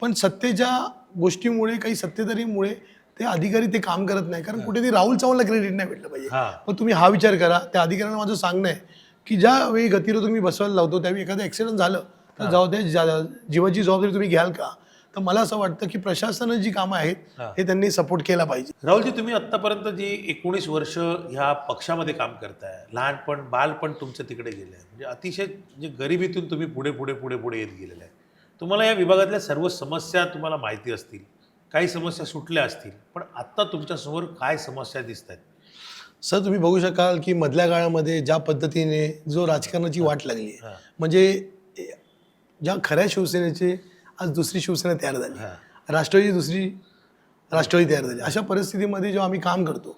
पण सत्तेच्या गोष्टीमुळे, काही सत्तेधारीमुळे ते अधिकारी ते काम करत नाही. कारण कुठेतरी राहुल चव्हाणला क्रेडिट नाही भेटलं पाहिजे. पण तुम्ही हा विचार करा, त्या अधिकाऱ्यांना माझं सांगणं आहे की ज्यावेळी गतिरोधक मी बसवायला लावतो त्यावेळी एखादं ॲक्सिडेंट झालं तर जीवाची जबाबदारी तुम्ही घ्याल का? तर मला असं वाटतं की प्रशासनाची जी कामं आहेत हे त्यांनी सपोर्ट केला पाहिजे. राहुलजी, तुम्ही आत्तापर्यंत जी 19 वर्ष ह्या पक्षामध्ये काम करताय, लहानपण बालपण तुमचं तिकडे गेलं आहे, म्हणजे अतिशय म्हणजे गरिबीतून तुम्ही पुढे पुढे पुढे पुढे येत गेलेलं आहे. तुम्हाला या विभागातल्या सर्व समस्या तुम्हाला माहिती असतील, काही समस्या सुटल्या असतील, पण आत्ता तुमच्यासमोर काय समस्या दिसत आहेत? सर, तुम्ही बघू शकाल की मधल्या काळामध्ये ज्या पद्धतीने जो राजकारणाची वाट लागली, म्हणजे ज्या खऱ्या शिवसेनेचे आज दुसरी शिवसेना तयार झाली, राष्ट्रवादी दुसरी राष्ट्रवादी तयार झाली. अशा परिस्थितीमध्ये जेव्हा आम्ही काम करतो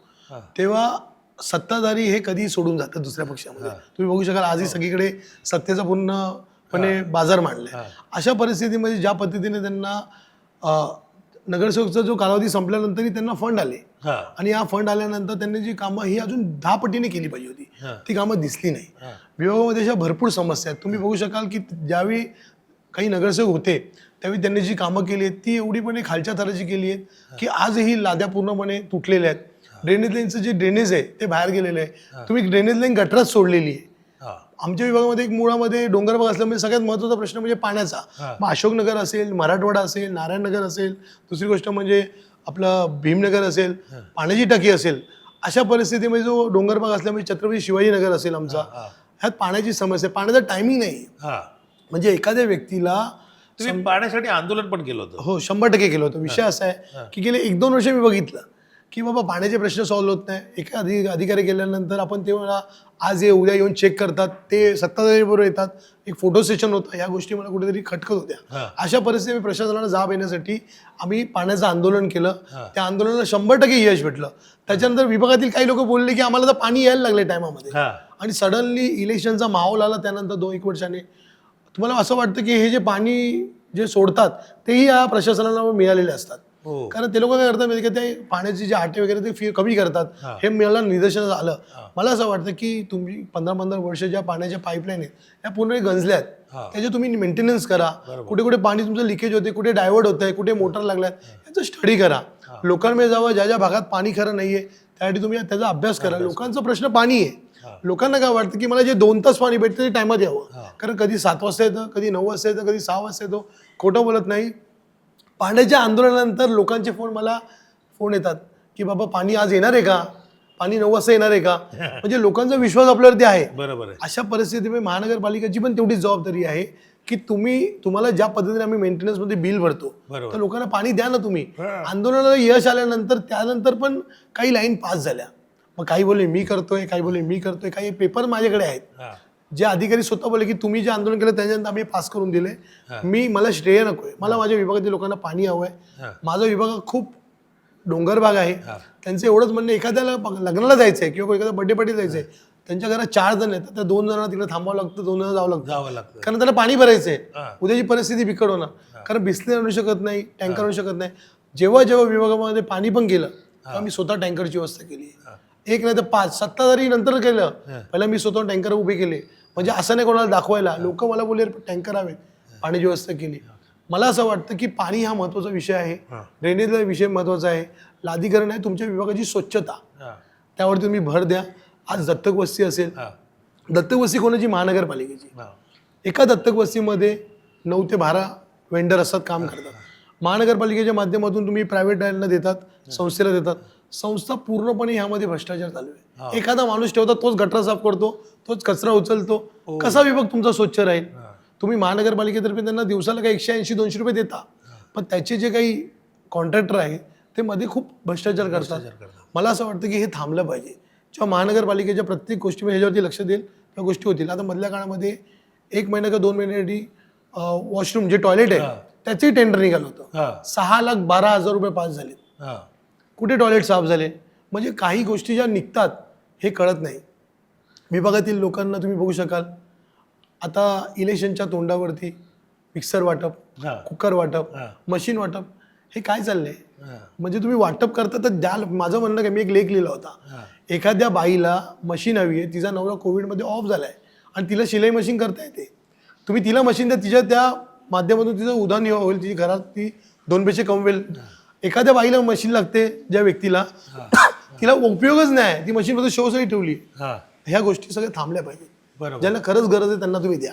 तेव्हा सत्ताधारी हे कधी सोडून जातात दुसऱ्या पक्षामध्ये. तुम्ही बघू शकाल आजही सगळीकडे सत्तेचा पूर्णपणे बाजार मांडलाय. अशा परिस्थितीमध्ये ज्या पद्धतीने त्यांना नगरसेवकचा जो कालावधी संपल्यानंतरही त्यांना फंड आले, आणि या फंड आल्यानंतर त्यांनी जी कामं ही अजून 10 पटीने केली पाहिजे होती, ती कामं दिसली नाही. विभागामध्ये अशा भरपूर समस्या आहेत. तुम्ही बघू शकाल की ज्यावेळी काही नगरसेवक होते त्यावेळी त्यांनी जी कामं केली आहेत ती एवढीपणे खालच्या थराची केली आहेत की आजही लाद्या पूर्णपणे तुटलेल्या आहेत. ड्रेनेज लाईनचं जे ड्रेनेज आहे ते बाहेर गेलेलं आहे. तुम्ही ड्रेनेज लाईन गटरात सोडलेली आहे. आमच्या विभागामध्ये एक मुळामध्ये डोंगरभाग असल्यामुळे सगळ्यात महत्त्वाचा प्रश्न म्हणजे पाण्याचा. मग अशोकनगर असेल, मराठवाडा असेल, नारायणनगर असेल, दुसरी गोष्ट म्हणजे आपलं भीमनगर असेल, पाण्याची टाकी असेल. अशा परिस्थितीमध्ये जो डोंगरभाग असल्यामुळे छत्रपती शिवाजीनगर असेल आमचा, ह्यात पाण्याची समस्या, पाण्याचा टायमिंग नाही. म्हणजे एखाद्या व्यक्तीला तुम्ही पाण्यासाठी आंदोलन पण केलं होतं? हो, 100% केलं होतं. विषय असा आहे की गेले 1-2 वर्ष मी बघितलं की बाबा पाण्याचे प्रश्न सॉल्व्ह होत नाही. एका अधिकारी गेल्यानंतर आपण ते मला आज ये उद्या येऊन चेक करतात, ते सत्ताधारीबरोबर येतात, एक फोटो सेशन होतं, ह्या गोष्टी मला कुठेतरी खटकत होत्या. अशा परिस्थितीत प्रशासनाला जाब येण्यासाठी आम्ही पाण्याचं आंदोलन केलं. त्या आंदोलनाला 100% यश भेटलं. त्याच्यानंतर विभागातील काही लोक बोलले की आम्हाला तर पाणी यायला लागले टायमामध्ये, आणि सडनली इलेक्शनचा माहोल आला. त्यानंतर 2-1 वर्षाने तुम्हाला असं वाटतं की हे जे पाणी जे सोडतात तेही या प्रशासनाला मिळालेले असतात. कारण ते लोक काय करतात म्हणजे ते पाण्याची जे आटे वगैरे ते कमी करतात. हे मला निदर्शनास आलं. मला असं वाटतं की तुम्ही 15-15 वर्ष ज्या पाण्याच्या पाईपलाईन आहेत त्या पूर्ण गंजल्यात, त्याचे तुम्ही मेंटेनन्स करा. कुठे कुठे पाणी तुमचं लिकेज होते, कुठे डायव्हर्ट होत आहे, कुठे मोटर लागल्यात, याचं स्टडी करा. लोकांमध्ये जावं, ज्या ज्या भागात पाणी खरं नाहीये त्यासाठी तुम्ही त्याचा अभ्यास करा. लोकांचा प्रश्न पाणी आहे. लोकांना काय वाटतं की मला जे 2 तास पाणी भेटतं ते टायमात यावं, कारण कधी 7 वाजता येतं, कधी 9 वाजता येतं, कधी 6 वाजता येतो. खोटं बोलत नाही. पाण्याच्या आंदोलनानंतर लोकांचे मला फोन येतात की बाबा पाणी आज येणार आहे का, पाणी 9 वाजता येणार आहे का. म्हणजे लोकांचा विश्वास आपल्यावरती आहे. बरोबर. अशा परिस्थितीमध्ये महानगरपालिकेची पण तेवढीच जबाबदारी आहे की तुम्हाला ज्या पद्धतीने आम्ही मेंटेनन्समध्ये बिल भरतो तर लोकांना पाणी द्या ना तुम्ही. आंदोलनाला यश आल्यानंतर त्यानंतर पण काही लाईन पास झाल्या. मग काही बोलले मी करतोय, काही बोलले मी करतोय, काही पेपर माझ्याकडे आहेत. जे अधिकारी स्वतः बोलले की तुम्ही जे आंदोलन केलं त्याच्यानंतर आम्ही पास करून दिले. मला श्रेय नकोय, मला माझ्या विभागातील लोकांना पाणी हवंय. माझा विभाग खूप डोंगर भाग आहे. त्यांचं एवढंच म्हणणं, एखाद्याला लग्नाला जायचंय किंवा एखाद्या बर्थडे पार्टी जायचंय, त्यांच्या घरात 4 जण आहेत, त्या 2 जणांना तिकडे थांबावं लागतं, 2 जण जावं लागतं, कारण त्याला पाणी भरायचंय. उद्याची परिस्थिती बिकट होणार, कारण बिस्लेरी आणू शकत नाही, टँकर आणू शकत नाही. जेव्हा जेव्हा विभागामध्ये पाणी पण गेलं तेव्हा मी स्वतः टँकरची व्यवस्था केली. 1 नाही तर 5 सत्ताधारी नंतर केलं. पहिला मी स्वतः टँकर उभे केले, म्हणजे असं नाही कोणाला दाखवायला. लोक मला बोलले टँकर हवेत, पाण्याची व्यवस्था केली. मला असं वाटतं की पाणी हा महत्त्वाचा विषय आहे, ड्रेनेजचा विषय महत्त्वाचा आहे, लादीकरण आहे, तुमच्या विभागाची स्वच्छता त्यावर तुम्ही भर द्या. आज दत्तक वस्ती असेल, दत्तक वस्ती कोणाची? महानगरपालिकेची. एका दत्तक वस्तीमध्ये 9 ते 12 वेंडर असतात, काम करतात. महानगरपालिकेच्या माध्यमातून तुम्ही प्रायव्हेटला देतात, संस्थेला देतात. संस्था पूर्णपणे ह्यामध्ये भ्रष्टाचार चालू आहे. एखादा माणूस ठेवता, तोच गटर साफ करतो, तोच कचरा उचलतो. कसा विभाग तुमचा स्वच्छ राहील? तुम्ही महानगरपालिकेतर्फे त्यांना दिवसाला काही 180-200 रुपये देता, पण त्याचे जे काही कॉन्ट्रॅक्टर आहे ते मध्ये खूप भ्रष्टाचार करतात. मला असं वाटतं की हे थांबलं पाहिजे. जेव्हा महानगरपालिकेच्या प्रत्येक गोष्टीमध्ये ह्याच्यावरती लक्ष देईल त्या गोष्टी होतील. आता मधल्या काळामध्ये 1 महिना का 2 महिन्यासाठी वॉशरूम जे टॉयलेट आहे त्याचंही टेंडर निघालं होतं. 6,12,000 रुपये पास झाले. कुठे टॉयलेट साफ झाले? म्हणजे काही गोष्टी ज्या निघतात हे कळत नाही. विभागातील लोकांना तुम्ही बघू शकाल, आता इलेक्शनच्या तोंडावरती मिक्सर वाटप, कुकर वाटप, मशीन वाटप, हे काय चाललंय? म्हणजे तुम्ही वाटप करता तर द्या. माझं म्हणणं काय, मी एक लेख लिहिला होता, एखाद्या बाईला मशीन हवी आहे, तिचा नवरा कोविडमध्ये ऑफ झालाय आणि तिला शिलाई मशीन करता येते, तुम्ही तिला मशीन द्या, तिच्या त्या माध्यमातून तिचं उदाहरण होईल, तिची घरात ती 2 पैसे कमवेल. एखाद्या बाईला मशीन लागते, ज्या व्यक्तीला तिला उपयोगच नाही, ती मशीन फक्त शोसाठी ठेवली. ह्या गोष्टी सगळ्या थांबल्या पाहिजे. ज्यांना खरंच गरज आहे त्यांना तुम्ही द्या.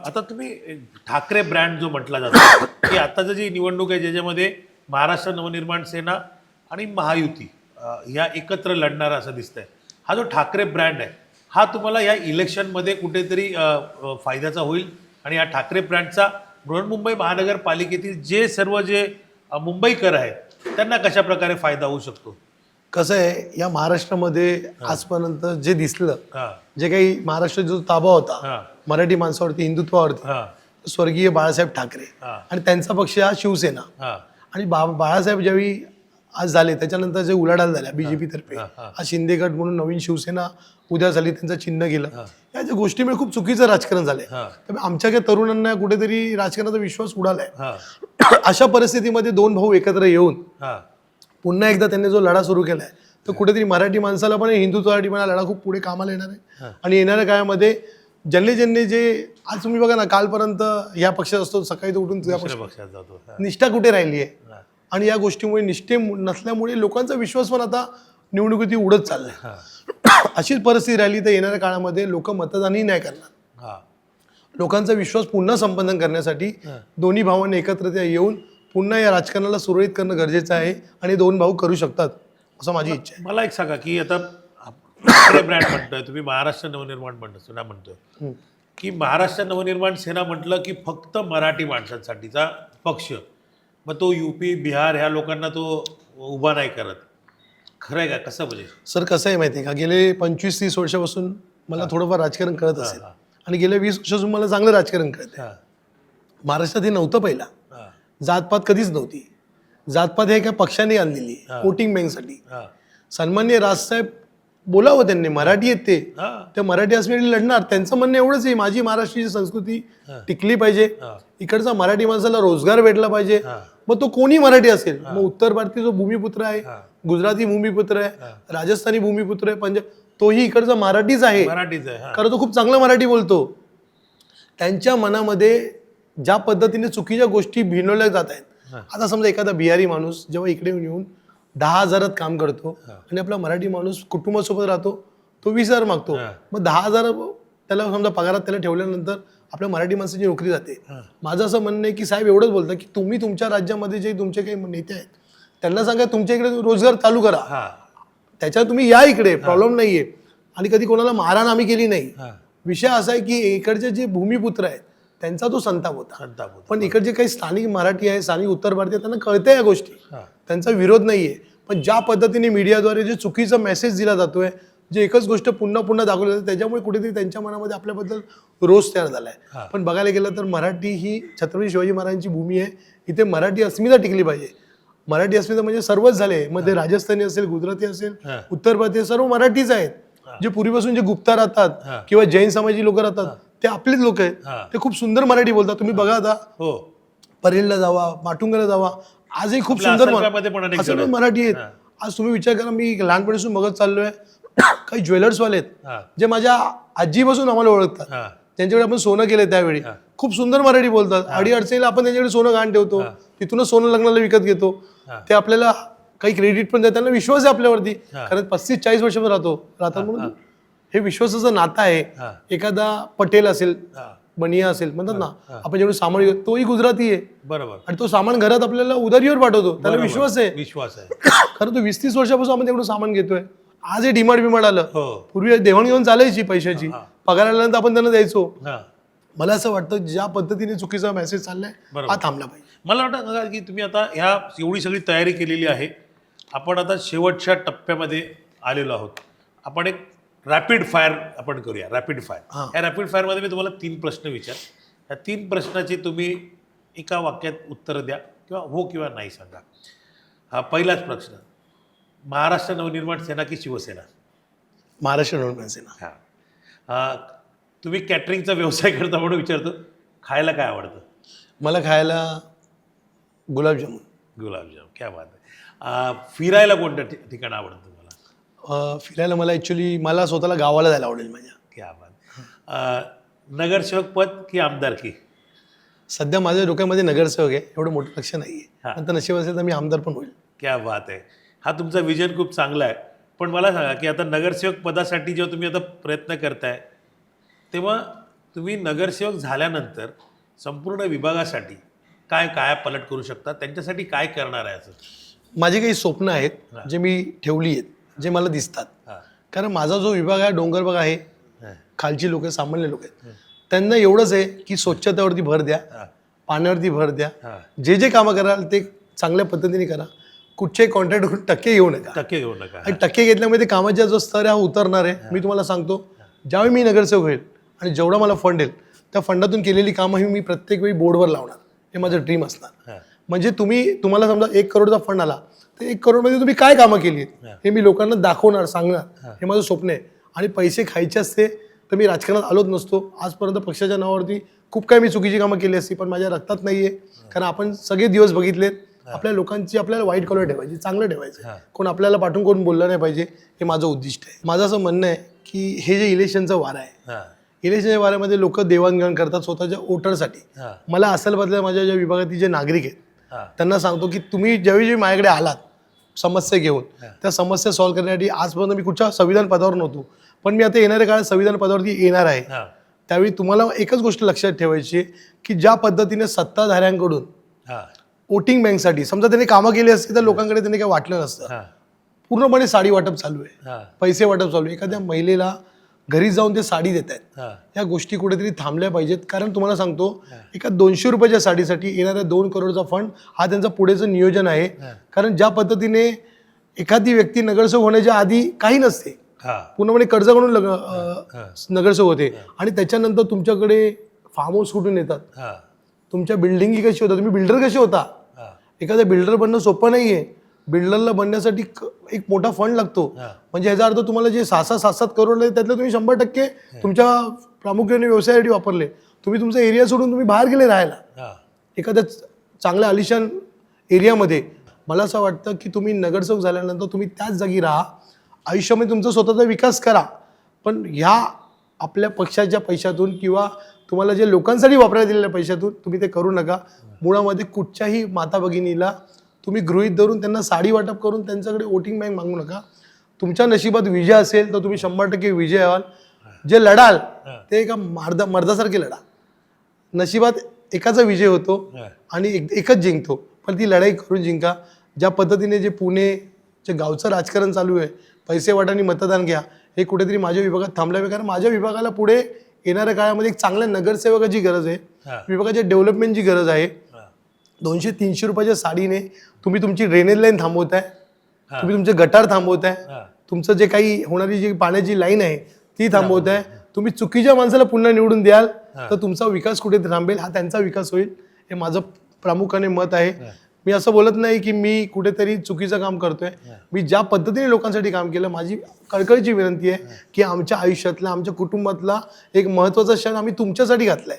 आता तुम्ही ठाकरे ब्रँड जो म्हटला जातो की आताचं जी निवडणूक आहे ज्याच्यामध्ये महाराष्ट्र नवनिर्माण सेना आणि महायुती ह्या एकत्र लढणारा असं दिसतंय, हा जो ठाकरे ब्रँड आहे हा तुम्हाला या इलेक्शनमध्ये कुठेतरी फायद्याचा होईल? आणि या ठाकरे ब्रँडचा बृहन्मुंबई महानगरपालिकेतील जे सर्व जे मुंबईकर आहेत त्यांना कशा प्रकारे फायदा होऊ शकतो? कसं आहे, या महाराष्ट्रामध्ये आजपर्यंत जे दिसलं, जे काही महाराष्ट्राचा जो ताबा होता मराठी माणसावरती, हिंदुत्वावरती, स्वर्गीय बाळासाहेब ठाकरे आणि त्यांचा पक्ष हा शिवसेना. आणि बाळासाहेब ज्यावेळी आज झाले त्याच्यानंतर जे उलाढाल झाल्या बीजेपी तर्फे, आज शिंदे गट म्हणून नवीन शिवसेना उद्या झाली, त्यांचं चिन्ह गेलं, या ज्या गोष्टीमुळे खूप चुकीचं राजकारण झालंय. त्यामुळे आमच्या काही तरुणांना कुठेतरी राजकारणाचा विश्वास उडालाय. अशा परिस्थितीमध्ये 2 भाऊ एकत्र येऊन पुन्हा एकदा त्यांनी जो लढा सुरू केलाय, तर कुठेतरी मराठी माणसाला पण हिंदुत्वासाठी पण लढा खूप पुढे कामाला येणार आहे. आणि येणाऱ्या काळामध्ये ज्यांनी जे आज तुम्ही बघा ना, कालपर्यंत या पक्षात असतो, सकाळी तो उठून तुझ्या पक्षात जातो, निष्ठा कुठे राहिली आहे? आणि या गोष्टीमुळे निष्ठे नसल्यामुळे लोकांचा विश्वास पण आता निवडणुकीत उडत चाललाय. अशीच परिस्थिती राहिली तर येणाऱ्या काळामध्ये लोक मतदानही नाही करणार. लोकांचा विश्वास पुन्हा संपादन करण्यासाठी दोन्ही भावांनी एकत्र येऊन पुन्हा या राजकारणाला सुरळीत करणं गरजेचं आहे आणि 2 भाऊ करू शकतात असं माझी इच्छा आहे. मला एक सांगा की आता ठाकरे ब्रँड म्हणतोय तुम्ही, महाराष्ट्र नवनिर्माण सेना म्हणतोय की महाराष्ट्र नवनिर्माण सेना म्हटलं की फक्त मराठी माणसांसाठीचा पक्ष, मग तो UP बिहार ह्या लोकांना तो उभा नाही करत, खरं आहे का? कसं म्हणजे? सर कसं आहे माहिती आहे का, गेले 25-30 वर्षापासून मला थोडंफार राजकारण कळत असेल आणि गेल्या 20 वर्षापासून मला चांगलं राजकारण कळत आहे. महाराष्ट्रात हे नव्हतं पहिला, जातपात कधीच नव्हती. जातपात हे एका पक्षाने आणलेली वोटिंग बँकसाठी. सन्माननीय राजसाहेब बोलावं त्यांनी, मराठी आहेत ते मराठी असण्यासाठी लढणार. त्यांचं म्हणणं एवढंच आहे, माझी महाराष्ट्राची संस्कृती टिकली पाहिजे, इकडचा मराठी माणसाला रोजगार भेटला पाहिजे. मग तो कोणी मराठी असेल, मग उत्तर भारतीय जो भूमिपुत्र आहे, गुजराती भूमिपुत्र आहे, राजस्थानी भूमिपुत्र आहे, पंजाब, तोही इकडचा मराठीच आहे. कारण तो खूप चांगला मराठी बोलतो. त्यांच्या मनामध्ये ज्या पद्धतीने चुकीच्या गोष्टी भिनवल्या जात आहेत. आता समजा एखादा बिहारी माणूस जेव्हा इकडे येऊन 10,000 काम करतो आणि आपला मराठी माणूस कुटुंबासोबत राहतो, तो 20,000 मागतो, मग 10,000 त्याला समजा पगारात त्याला ठेवल्यानंतर आपल्या मराठी माणसाची नोकरी जाते. माझं असं म्हणणं आहे की साहेब एवढंच बोलतं की तुम्ही तुमच्या राज्यामध्ये जे तुमचे काही नेते आहेत त्यांना सांगा तुमच्या इकडे रोजगार चालू करा, त्याच्यात तुम्ही या इकडे, प्रॉब्लेम नाहीये. आणि कधी कोणाला मारहाण आम्ही केली नाही. विषय असा आहे की इकडचे जे भूमिपुत्र आहेत त्यांचा तो संताप होता, पण इकडचे काही स्थानिक मराठी आहे, स्थानिक उत्तर भारतीय, त्यांना कळतंय या गोष्टी, त्यांचा विरोध नाहीये. पण ज्या पद्धतीने मीडियाद्वारे जे चुकीचा मेसेज दिला जातोय, जे एकच गोष्ट पुन्हा पुन्हा दाखवली जाते, त्याच्यामुळे कुठेतरी त्यांच्या मनामध्ये आपल्याबद्दल रोष तयार झालाय. पण बघायला गेलं तर मराठी ही छत्रपती शिवाजी महाराजांची भूमी आहे, इथे मराठी अस्मिता टिकली पाहिजे. मराठी अस्मिता म्हणजे सर्वच झाले, मध्ये राजस्थानी असेल, गुजराती असेल, उत्तर भारतीय, सर्व मराठीच आहेत. जे पूर्वीपासून जे गुप्ता राहतात किंवा जैन समाजाची लोक राहतात ते आपलेच लोक आहेत, ते खूप सुंदर मराठी बोलतात. तुम्ही बघा आता परेलला जावा, माटुंगाला जावा, आजही खूप सुंदर मराठी आहेत. आज तुम्ही विचार करा, मी लहानपणीपासून बघत चाललोय, काही ज्वेलर्सवाले आहेत जे माझ्या आजीपासून आम्हाला ओळखतात, त्यांच्याकडे आपण सोनं केलंय त्यावेळी, खूप सुंदर मराठी बोलतात. अडीअडचणीला आपण त्यांच्याकडे सोनं गहाण ठेवतो, तिथूनच सोनं लग्नाला विकत घेतो. ते आपल्याला काही क्रेडिट पण देतात, त्यांना विश्वास आहे आपल्यावरती, कारण 35-40 वर्षामध्ये राहतात म्हणून हे विश्वासाचं नातं आहे. एखादा पटेल असेल, बनिया असेल, म्हणतात ना आपण जेवढं सामान घेतो, तोही गुजराती आहे, बरोबर, आणि तो सामान घरात आपल्याला उधारीवर पाठवतो, त्याला विश्वास आहे. विश्वास आहे. खरं तो 20-30 वर्षापासून आपण तेवढं सामान घेतोय. आज हे डिमांड आलं. हो. पूर्वी देवाणघेवाण चालायची पैशाची, पगार आल्यानंतर आपण त्यांना द्यायचो. हा. मला असं वाटतं ज्या पद्धतीने चुकीचा मेसेज चाललाय हा थांबला पाहिजे. मला वाटतं का की तुम्ही आता ह्या एवढी सगळी तयारी केलेली आहे, आपण आता शेवटच्या टप्प्यामध्ये आलेलो आहोत. आपण एक रॅपिड फायर आपण करूया. रॅपिड फायर, या रॅपिड फायरमध्ये मी तुम्हाला 3 प्रश्न विचार, या 3 प्रश्नाची तुम्ही एका वाक्यात उत्तर द्या, किंवा हो किंवा नाही सांगा. हा पहिलाच प्रश्न, महाराष्ट्र नवनिर्माण सेना की शिवसेना? महाराष्ट्र नवनिर्माण सेना. हां. तुम्ही कॅटरिंगचा व्यवसाय करता म्हणून विचारतो, खायला काय आवडतं? मला खायला गुलाबजामुन. गुलाबजाम, क्या बात आहे. फिरायला कोणत्या ठिकाण आवडतं तुम्हाला? फिरायला मला ॲक्च्युली मला स्वतःला गावाला जायला आवडेल माझ्या. क्या बात. नगरसेवक पद की आमदारकी? सध्या माझ्या डोक्यामध्ये नगरसेवक आहे, एवढं मोठं लक्ष नाही आहे. नंतर नशीब असेल तर मी आमदार पण होईल. क्या बात आहे. हा तुमचा विजन खूप चांगला आहे. पण मला सांगा की आता नगरसेवक पदासाठी जेव्हा तुम्ही आता प्रयत्न करताय, तेव्हा तुम्ही नगरसेवक झाल्यानंतर संपूर्ण विभागासाठी काय काय पलट करू शकता, त्यांच्यासाठी काय करणार आहे? असं माझी काही स्वप्न आहेत जे मी ठेवली आहेत, जे मला दिसतात. कारण माझा जो विभाग आहे, डोंगर भाग आहे, खालची लोक, सामान्य लोक आहेत, त्यांना एवढंच आहे की स्वच्छतेवरती भर द्या, पाण्यावरती भर द्या, जे जे कामं कराल ते चांगल्या पद्धतीने करा, कुठच्याही कॉन्ट्रॅक्ट टक्के घेऊ नका. आणि टक्के घेतल्यामुळे कामाचा जो स्तर आहे हा उतरणार आहे. मी तुम्हाला सांगतो, ज्यावेळी मी नगरसेवक होईल आणि जेवढा मला फंड येईल त्या फंडातून केलेली कामं ही मी प्रत्येक वेळी बोर्डवर लावणार. हे माझं ड्रीम असणार. म्हणजे तुम्हाला समजा 1 करोडचा फंड आला तर 1 करोडमध्ये तुम्ही काय कामं केली हे मी लोकांना दाखवणार, सांगणार. हे माझं स्वप्न आहे. आणि पैसे खायचे असते तर मी राजकारणात आलोच नसतो. आजपर्यंत पक्षाच्या नावावरती खूप काही मी चुकीची कामं केली असती, पण माझ्या रक्तात नाही आहे. कारण आपण सगळे दिवस बघितलेत, आपल्या लोकांची आपल्याला वाईट कलर ठेवायची, चांगलं ठेवायचं. कोण आपल्याला पाठवून कोण बोललं नाही पाहिजे, हे माझं उद्दिष्ट आहे. माझं असं म्हणणं आहे की हे जे इलेक्शनचं वार आहे, इलेक्शनच्या वाऱ्यामध्ये लोक देवाणघेवाण करतात स्वतःच्या वोटरसाठी. मला असेल बदल्या माझ्या ज्या विभागातील जे नागरिक आहेत त्यांना सांगतो की तुम्ही ज्यावेळी माझ्याकडे आलात समस्या घेऊन, त्या समस्या सॉल्व्ह करण्यासाठी आजपर्यंत मी कुठच्या संविधान पदावर नव्हतो, पण मी आता येणाऱ्या काळात संविधान पदावरती येणार आहे. त्यावेळी तुम्हाला एकच गोष्ट लक्षात ठेवायची की ज्या पद्धतीने सत्ताधाऱ्यांकडून वोटिंग बँकसाठी समजा त्यांनी कामं केली असती तर लोकांकडे त्यांनी काही वाटलं नसतं. पूर्णपणे साडी वाटप चालू आहे, पैसे वाटप चालू आहे, एखाद्या महिलेला घरी जाऊन ते साडी देत आहेत. या गोष्टी कुठेतरी थांबल्या पाहिजेत. कारण तुम्हाला सांगतो, एका 200 रुपयाच्या साडीसाठी येणाऱ्या 2 करोडचा फंड हा त्यांचं पुढेचं नियोजन आहे. कारण ज्या पद्धतीने एखादी व्यक्ती नगरसेवक होण्याच्या आधी काही नसते, पूर्णपणे कर्ज काढून नगरसेवक होते, आणि त्याच्यानंतर तुमच्याकडे फार्म हाऊस कुठून येतात, तुमच्या बिल्डिंगी कशी होतात, तुम्ही बिल्डर कसे होता. एखाद्या बिल्डर बनणं सोपं नाहीये. बिल्डरला बनण्यासाठी एक मोठा फंड लागतो. म्हणजे ह्याचा अर्थ तुम्हाला जे 6-7 करोड आहे त्यातले तुम्ही 100% तुमच्या प्रामुख्याने व्यवसायासाठी वापरले. तुम्ही तुमचा एरिया सोडून तुम्ही बाहेर गेले राहायला एखाद्या चांगल्या आलिशान एरियामध्ये. मला असं वाटतं की तुम्ही नगरसेवक झाल्यानंतर तुम्ही त्याच जागी राहा, आयुष्यामध्ये तुमचा स्वतःचा विकास करा, पण ह्या आपल्या पक्षाच्या पैशातून किंवा तुम्हाला जे लोकांसाठी वापरायला दिलेल्या पैशातून तुम्ही ते करू नका. मुळामध्ये कुठच्याही माता भगिनीला तुम्ही गृहीत धरून त्यांना साडी वाटप करून त्यांच्याकडे वोटिंग बँक मागू नका. तुमच्या नशिबात विजय असेल तर तुम्ही 100% विजय व्हाल. जे लढाल ते एका मर्दासारखे लढा. नशिबात एकाचा विजय होतो आणि एकच जिंकतो, पण ती लढाई करून जिंका. ज्या पद्धतीने जे पुणे जे गावचं राजकारण चालू आहे, पैसे वाटाने मतदान घ्या, हे कुठेतरी माझ्या विभागात थांबलं आहे. कारण माझ्या विभागाला पुढे येणाऱ्या काळामध्ये एक चांगल्या नगरसेवकाची गरज आहे, विभागाच्या डेव्हलपमेंटची गरज आहे. 200-300 रुपयाच्या साडीने तुम्ही तुमची ड्रेनेज लाईन थांबवताय, तुम्ही तुमचे गटार थांबवताय, तुमचं जे काही होणारी जी पाण्याची लाईन आहे ती थांबवताय. तुम्ही चुकीच्या माणसाला पुन्हा निवडून द्याल तर तुमचा विकास कुठे थांबेल, हा त्यांचा विकास होईल. हे माझं प्रामुख्याने मत आहे. मी असं बोलत नाही की मी कुठेतरी चुकीचं काम करतोय. मी ज्या पद्धतीने लोकांसाठी काम केलं, माझी कळकळीची विनंती आहे की आमच्या आयुष्यातला, आमच्या कुटुंबातला एक महत्त्वाचा क्षण आम्ही तुमच्यासाठी घातलाय.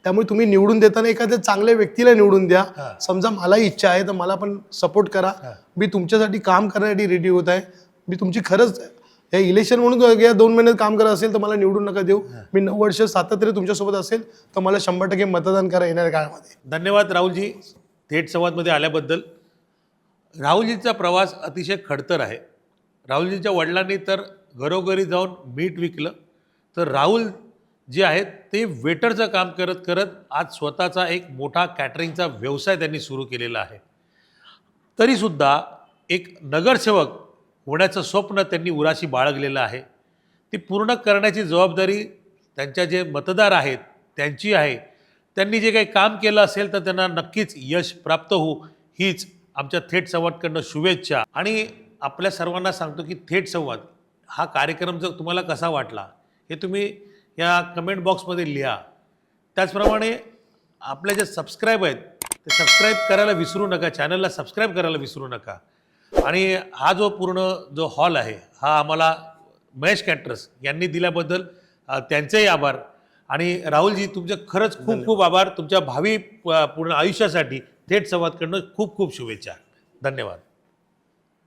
त्यामुळे तुम्ही निवडून देताना एखाद्या चांगल्या व्यक्तीला निवडून द्या. समजा मला इच्छा आहे तर मला पण सपोर्ट करा. मी तुमच्यासाठी काम करण्यासाठी रेडी होत आहे. मी तुमची खरंच या इलेक्शन म्हणून या 2 महिन्यात काम करत असेल तर मला निवडून नका देऊ. मी 9 वर्ष सातत्याने तुमच्यासोबत असेल तर मला 100% मतदान करा येणाऱ्या काळामध्ये. धन्यवाद राहुलजी थेट संवादमध्ये आल्याबद्दल. राहुलजींचा प्रवास अतिशय खडतर आहे. राहुलजींच्या वडिलांनी तर घरोघरी जाऊन मीठ विकलं, तर राहुल जे आहेत ते वेटरचं काम करत करत आज स्वतःचा एक मोठा कॅटरिंगचा व्यवसाय त्यांनी सुरू केलेला आहे. तरीसुद्धा एक नगरसेवक होण्याचं स्वप्न त्यांनी उराशी बाळगलेलं आहे. ती पूर्ण करण्याची जबाबदारी त्यांच्या जे मतदार आहेत त्यांची आहे. त्यांनी जे काही काम केलं असेल तर त्यांना नक्कीच यश प्राप्त हो हीच आमच्या थेट संवादकडनं शुभेच्छा. आणि आपल्या सर्वांना सांगतो की थेट संवाद हा कार्यक्रम जर तुम्हाला कसा वाटला हे तुम्ही या कमेंट बॉक्समध्ये लिहा. त्याचप्रमाणे आपले जे सबस्क्राईब आहेत ते सबस्क्राईब करायला विसरू नका, चॅनलला सबस्क्राईब करायला विसरू नका. आणि हा जो पूर्ण जो हॉल आहे हा आम्हाला महेश कॅटरर्स यांनी दिल्याबद्दल त्यांचेही आभार. आणि राहुलजी तुमचे खरंच खूप खूप आभार. तुमच्या भावी पूर्ण आयुष्यासाठी थेट संवादकडनं खूप खूप शुभेच्छा. धन्यवाद.